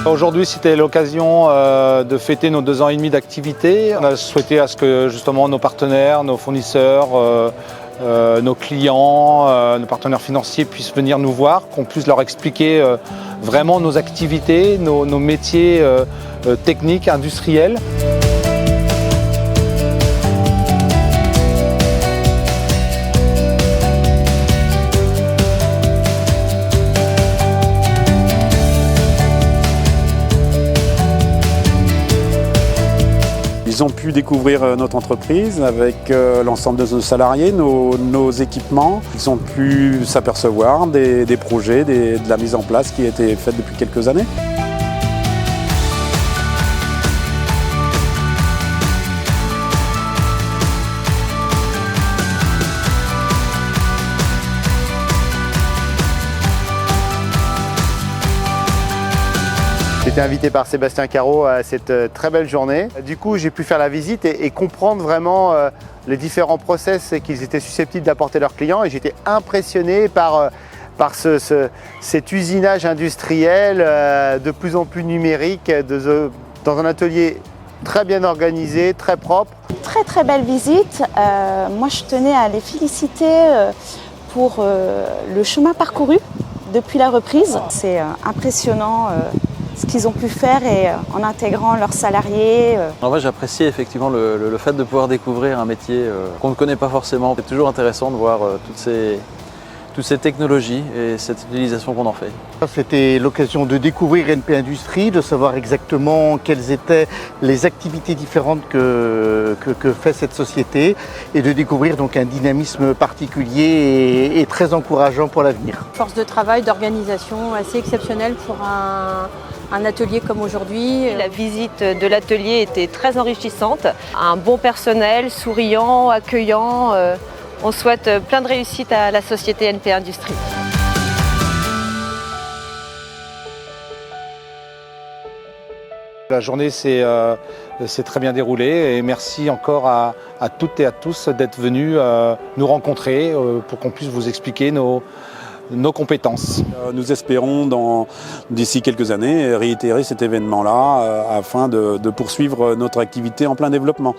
Aujourd'hui, c'était l'occasion de fêter nos 2 ans et demi d'activité. On a souhaité à ce que justement nos partenaires, nos fournisseurs, nos clients, nos partenaires financiers puissent venir nous voir, qu'on puisse leur expliquer vraiment nos activités, nos métiers techniques, industriels. Ils ont pu découvrir notre entreprise avec l'ensemble de nos salariés, nos équipements. Ils ont pu s'apercevoir des projets, de la mise en place qui a été faite depuis quelques années. J'ai été invité par Sébastien Caro à cette très belle journée. Du coup, j'ai pu faire la visite et comprendre vraiment les différents process qu'ils étaient susceptibles d'apporter leurs clients. Et j'étais impressionné par cet usinage industriel de plus en plus numérique, dans un atelier très bien organisé, très propre. Très belle visite. Moi, je tenais à les féliciter pour le chemin parcouru depuis la reprise. C'est impressionnant ce qu'ils ont pu faire et en intégrant leurs salariés. Alors moi j'apprécie effectivement le fait de pouvoir découvrir un métier qu'on ne connaît pas forcément. C'est toujours intéressant de voir toutes ces technologies et cette utilisation qu'on en fait. C'était l'occasion de découvrir NP Industries, de savoir exactement quelles étaient les activités différentes que fait cette société et de découvrir donc un dynamisme particulier et très encourageant pour l'avenir. Force de travail, d'organisation assez exceptionnelle pour un atelier comme aujourd'hui. La visite de l'atelier était très enrichissante. Un bon personnel, souriant, accueillant. On souhaite plein de réussite à la société NP Industries. La journée s'est très bien déroulée et merci encore à toutes et à tous d'être venus nous rencontrer pour qu'on puisse vous expliquer nos compétences. Nous espérons d'ici quelques années réitérer cet événement-là afin de poursuivre notre activité en plein développement.